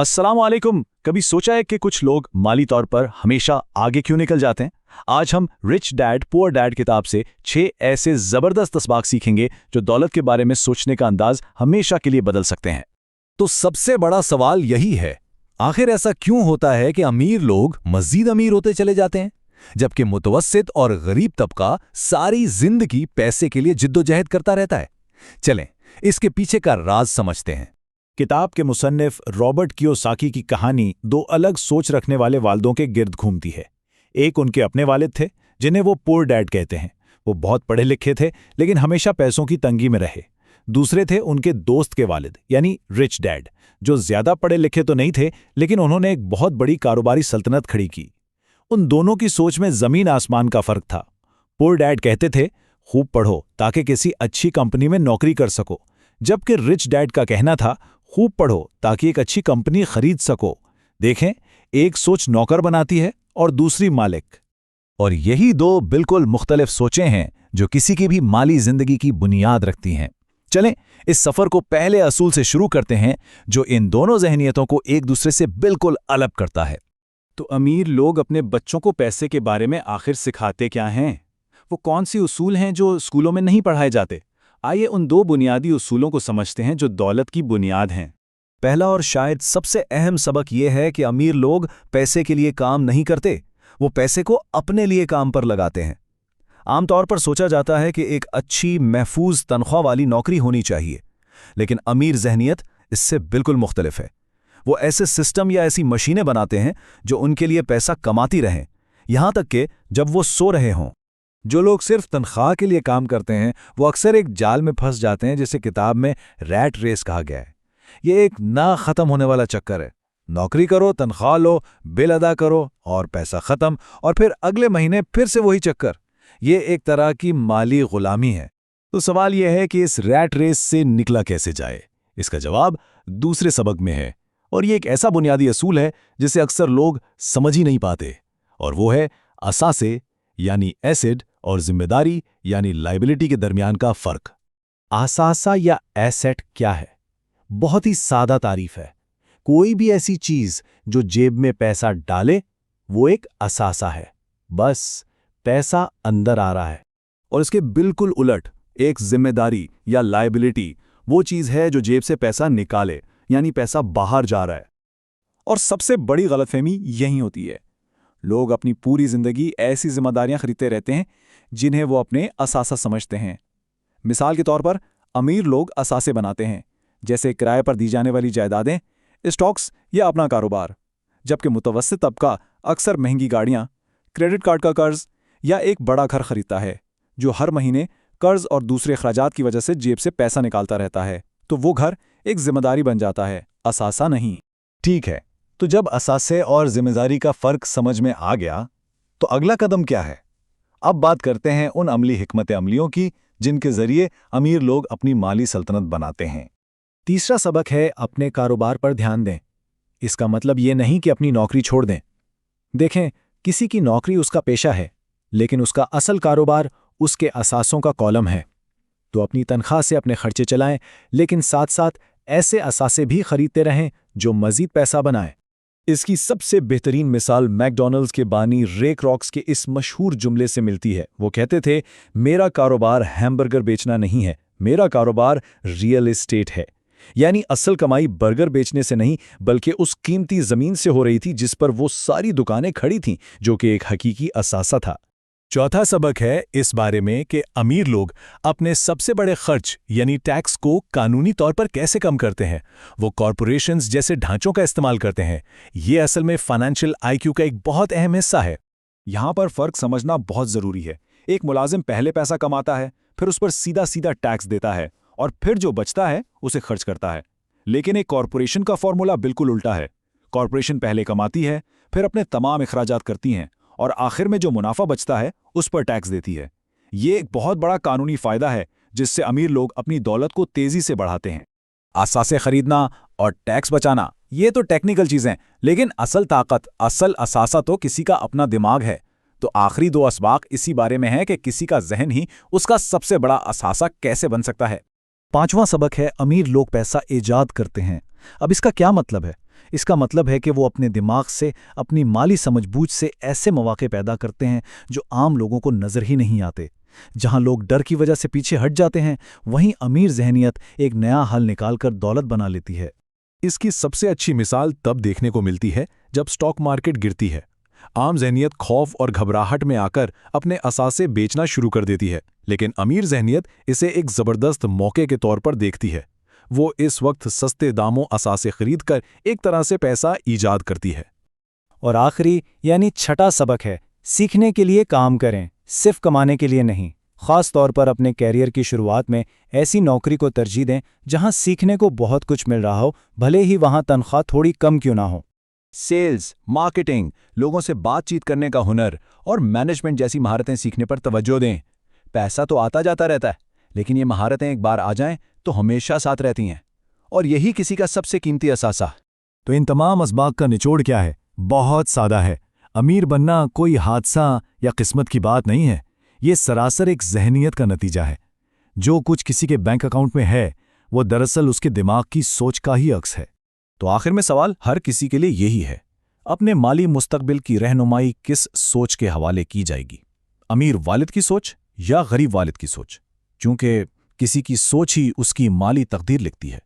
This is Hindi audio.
अस्सलाम वालेकुम। कभी सोचा है कि कुछ लोग माली तौर पर हमेशा आगे क्यों निकल जाते हैं? आज हम रिच डैड पुअर डैड किताब से 6 ऐसे जबरदस्त असबाक सीखेंगे जो दौलत के बारे में सोचने का अंदाज हमेशा के लिए बदल सकते हैं। तो सबसे बड़ा सवाल यही है, आखिर ऐसा क्यों होता है कि अमीर लोग मजीद अमीर होते चले जाते हैं, जबकि मुतवस्सित और गरीब तबका सारी जिंदगी पैसे के लिए जिद्दोजहद करता रहता है? चलें, इसके पीछे का राज समझते हैं। किताब के मुसन्निफ रॉबर्ट कियोसाकी की कहानी दो अलग सोच रखने वाले वालिदों के गिर्द घूमती है। एक उनके अपने वालिद थे, जिन्हें वो पुअर डैड कहते हैं। वो बहुत पढ़े लिखे थे, लेकिन हमेशा पैसों की तंगी में रहे। दूसरे थे उनके दोस्त के वालिद, यानी रिच डैड, जो ज्यादा पढ़े लिखे तो नहीं थे, लेकिन उन्होंने एक बहुत बड़ी कारोबारी सल्तनत खड़ी की। उन दोनों की सोच में जमीन आसमान का फर्क था। पुअर डैड कहते थे, खूब पढ़ो ताकि किसी अच्छी कंपनी में नौकरी कर सको, जबकि रिच डैड का कहना था, खूब पढ़ो ताकि एक अच्छी कंपनी खरीद सको। देखें, एक सोच नौकर बनाती है और दूसरी मालिक। और यही दो बिल्कुल मुख्तलिफ सोचें हैं जो किसी की भी माली जिंदगी की बुनियाद रखती हैं। चलें, इस सफर को पहले असूल से शुरू करते हैं, जो इन दोनों ज़हनियतों को एक दूसरे से बिल्कुल अलग करता है। तो अमीर लोग अपने बच्चों को पैसे के बारे में आखिर सिखाते क्या हैं? वो कौन सी उसूल हैं जो स्कूलों में नहीं पढ़ाए जाते? आइए उन दो बुनियादी उसूलों को समझते हैं जो दौलत की बुनियाद हैं। पहला और शायद सबसे अहम सबक यह है कि अमीर लोग पैसे के लिए काम नहीं करते, वो पैसे को अपने लिए काम पर लगाते हैं। आमतौर पर सोचा जाता है कि एक अच्छी महफूज तनख्वाह वाली नौकरी होनी चाहिए, लेकिन अमीर जहनियत इससे बिल्कुल मुख्तलिफ है। वो ऐसे सिस्टम या ऐसी मशीनें बनाते हैं जो उनके लिए पैसा कमाती रहें, यहां तक कि जब वो सो रहे हों। जो लोग सिर्फ तनख्वाह के लिए काम करते हैं, वो अक्सर एक जाल में फंस जाते हैं जिसे किताब में रैट रेस कहा गया है। ये एक ना खत्म होने वाला चक्कर है। नौकरी करो, तनख्वाह लो, बिल अदा करो और पैसा खत्म, और फिर अगले महीने फिर से वही चक्कर। ये एक तरह की माली गुलामी है। तो सवाल यह है कि इस रैट रेस से निकला कैसे जाए? इसका जवाब दूसरे सबक में है, और ये एक ऐसा बुनियादी असूल है जिसे अक्सर लोग समझ ही नहीं पाते, और वो है असासे यानी एसिड और जिम्मेदारी यानी लाइबिलिटी के दरमियान का फर्क। आसासा या एसेट क्या है? बहुत ही सादा तारीफ है। कोई भी ऐसी चीज जो जेब में पैसा डाले, वो एक असासा है। बस पैसा अंदर आ रहा है। और इसके बिल्कुल उलट एक जिम्मेदारी या लाइबिलिटी वो चीज है जो जेब से पैसा निकाले, यानी पैसा बाहर जा रहा है। और सबसे बड़ी गलतफहमी यही होती है। लोग अपनी पूरी जिंदगी ऐसी जिम्मेदारियां खरीदते रहते हैं जिन्हें वो अपने असासा समझते हैं। मिसाल के तौर पर अमीर लोग असासे बनाते हैं, जैसे किराए पर दी जाने वाली जायदादें, स्टॉक्स या अपना कारोबार, जबकि मुतवस्सित तबका अक्सर महंगी गाड़ियां, क्रेडिट कार्ड का कर्ज या एक बड़ा घर खरीदता है, जो हर महीने कर्ज और दूसरे अखराजात की वजह से जेब से पैसा निकालता रहता है। तो वो घर एक जिम्मेदारी बन जाता है, असासा नहीं। ठीक है, तो जब असासे और जिम्मेदारी का फर्क समझ में आ गया, तो अगला कदम क्या है? अब बात करते हैं उन अमली हिकमत अमलियों की जिनके जरिए अमीर लोग अपनी माली सल्तनत बनाते हैं। तीसरा सबक है, अपने कारोबार पर ध्यान दें। इसका मतलब ये नहीं कि अपनी नौकरी छोड़ दें। देखें, किसी की नौकरी उसका पेशा है, लेकिन उसका असल कारोबार उसके असासों का कॉलम है। तो अपनी तनख्वाह से अपने खर्चे चलाएं, लेकिन साथ साथ ऐसे असासे भी खरीदते रहें जो मजीद पैसा बनाएं। इसकी सबसे बेहतरीन मिसाल मैकडॉनल्ड्स के बानी रे क्रॉक्स के इस मशहूर जुमले से मिलती है। वो कहते थे, मेरा कारोबार हैमबर्गर बेचना नहीं है, मेरा कारोबार रियल एस्टेट है। यानी असल कमाई बर्गर बेचने से नहीं, बल्कि उस कीमती जमीन से हो रही थी जिस पर वो सारी दुकानें खड़ी थीं, जो कि एक हकीकी असासा था। चौथा सबक है इस बारे में कि अमीर लोग अपने सबसे बड़े खर्च यानी टैक्स को कानूनी तौर पर कैसे कम करते हैं। वो कॉरपोरेशंस जैसे ढांचों का इस्तेमाल करते हैं। ये असल में फाइनेंशियल आईक्यू का एक बहुत अहम हिस्सा है। यहां पर फर्क समझना बहुत जरूरी है। एक मुलाजिम पहले पैसा कमाता है, फिर उस पर सीधा सीधा टैक्स देता है, और फिर जो बचता है उसे खर्च करता है। लेकिन एक कॉरपोरेशन का फॉर्मूला बिल्कुल उल्टा है। कॉरपोरेशन पहले कमाती है, फिर अपने तमाम अखराजात करती हैं, और आखिर में जो मुनाफा बचता है उस पर टैक्स देती है। ये एक बहुत बड़ा कानूनी फायदा है जिससे अमीर लोग अपनी दौलत को तेजी से बढ़ाते हैं। असासे खरीदना और टैक्स बचाना ये तो टेक्निकल चीजें, लेकिन असल ताकत, असल असासा तो किसी का अपना दिमाग है। तो आखिरी दो असबाक इसी बारे में है कि किसी का जहन ही उसका सबसे बड़ा असासा कैसे बन सकता है। पांचवां सबक है, अमीर लोग पैसा ईजाद करते हैं। अब इसका क्या मतलब है? इसका मतलब है कि वो अपने दिमाग से, अपनी माली समझबूझ से ऐसे मौके पैदा करते हैं जो आम लोगों को नज़र ही नहीं आते। जहां लोग डर की वजह से पीछे हट जाते हैं, वहीं अमीर जहनियत एक नया हल निकालकर दौलत बना लेती है। इसकी सबसे अच्छी मिसाल तब देखने को मिलती है जब स्टॉक मार्केट गिरती है। आम जहनियत खौफ और घबराहट में आकर अपने असासे बेचना शुरू कर देती है, लेकिन अमीर जहनियत इसे एक ज़बरदस्त मौके के तौर पर देखती है। वो इस वक्त सस्ते दामों असासे खरीद कर एक तरह से पैसा ईजाद करती है। और आखिरी यानी छठा सबक है, सीखने के लिए काम करें, सिर्फ कमाने के लिए नहीं। ख़ास तौर पर अपने कैरियर की शुरुआत में ऐसी नौकरी को तरजीह दें जहां सीखने को बहुत कुछ मिल रहा हो, भले ही वहां तनख्वाह थोड़ी कम क्यों ना हो। सेल्स, मार्केटिंग, लोगों से बातचीत करने का हुनर और मैनेजमेंट जैसी महारतें सीखने पर तवज्जो दें। पैसा तो आता जाता रहता है, लेकिन ये महारतें एक बार आ जाएं तो हमेशा साथ रहती हैं, और यही किसी का सबसे कीमती असासा। तो इन तमाम असबाब का निचोड़ क्या है? बहुत सादा है। अमीर बनना कोई हादसा या किस्मत की बात नहीं है, ये सरासर एक जहनियत का नतीजा है। जो कुछ किसी के बैंक अकाउंट में है, वो दरअसल उसके दिमाग की सोच का ही अक्स है। तो आखिर में सवाल हर किसी के लिए यही है, अपने माली मुस्तकबिल की रहनुमाई किस सोच के हवाले की जाएगी? अमीर वालिद की सोच या गरीब वालिद की सोच? क्योंकि किसी की सोच ही उसकी माली तकदीर लिखती है।